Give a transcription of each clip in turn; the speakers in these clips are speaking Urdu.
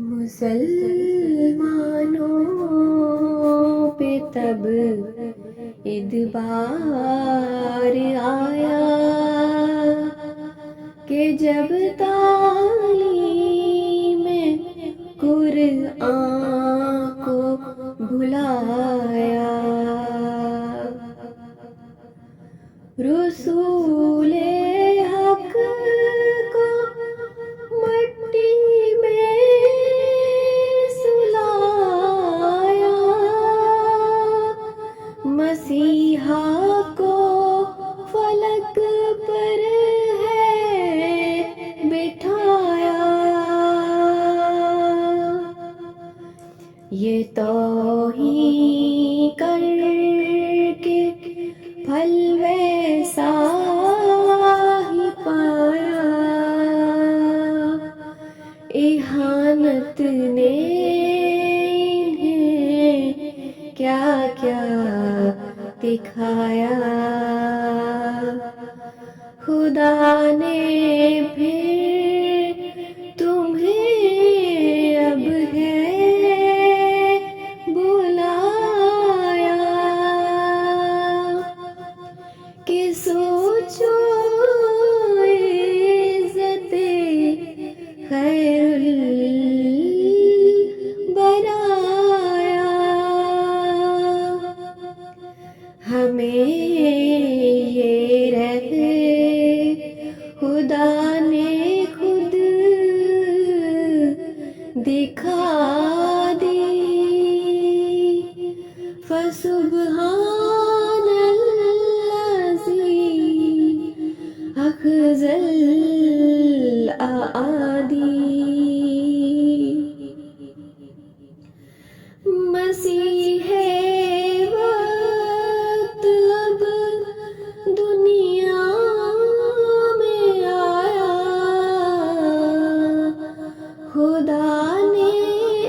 مسلمانوں پہ تب ادبار آیا کہ جب تعلیم قرآن کو بھلایا، رسول حق کو مٹی میں سلایا، مسیحا کو فلک پر ہے بٹھایا، یہ توہین کر کے پھل ویسا ہی پایا، اہانت نے انہیں کیا کیا دکھایا، خدا نے پھر تمہیں اب ہے بلایا کہ سوچو عزت خیر البرایا، ہمیں یہ رہ خدا نے خود دکھا دی، فسبحان الذی اخذ الاعادی، مسیح وقت اب دنیا میں آیا، خدا نے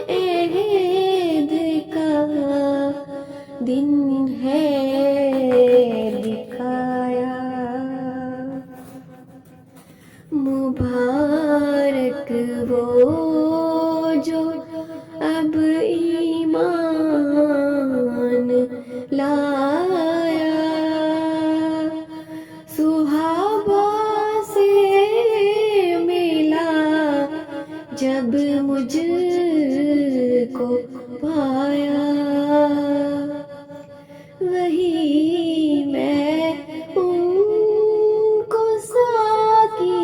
عہد کا دن ہے دکھایا، مبارک وہ جو اب ایمان لایا، صحابہ سے ملا جب مجھ کو پایا، وہی میں ان کو ساقی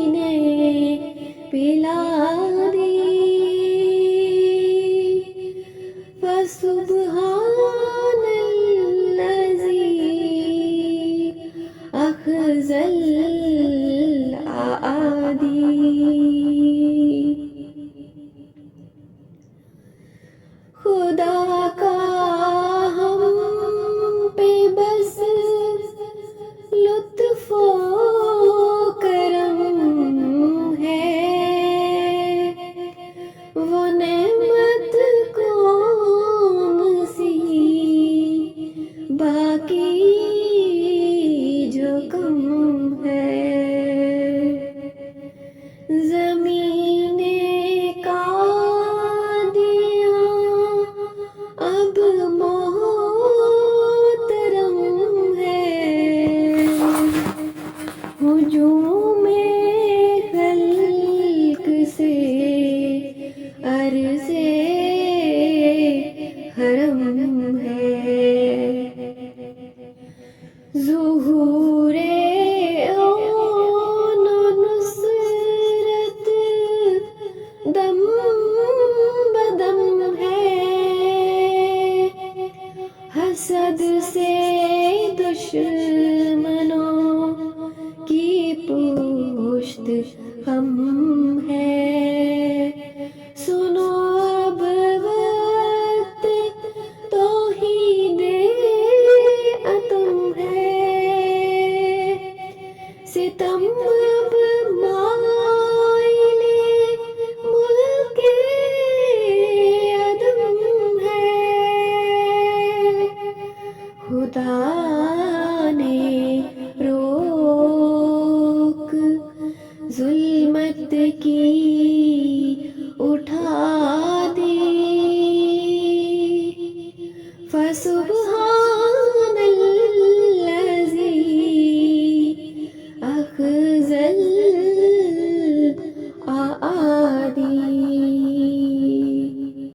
نے پلا دی، فسبحان الذی اخذ الاعادی، خدا کا ہم پہ بس لطف و کرم ہے، وہ نعمت کون سی باقی جو کم ہے، زمین کا اب محترم ہے، ہجوم خلق سے عرض حرم ہے، ظہور اون و نصرت دم بدم ہے، حسد سے دشمنوں کی پشت خم ہے، سنو اب وقت توحید اتم ہے، ستم اب مائل ملک عدم ہے، خدا نے روک ظلمت کی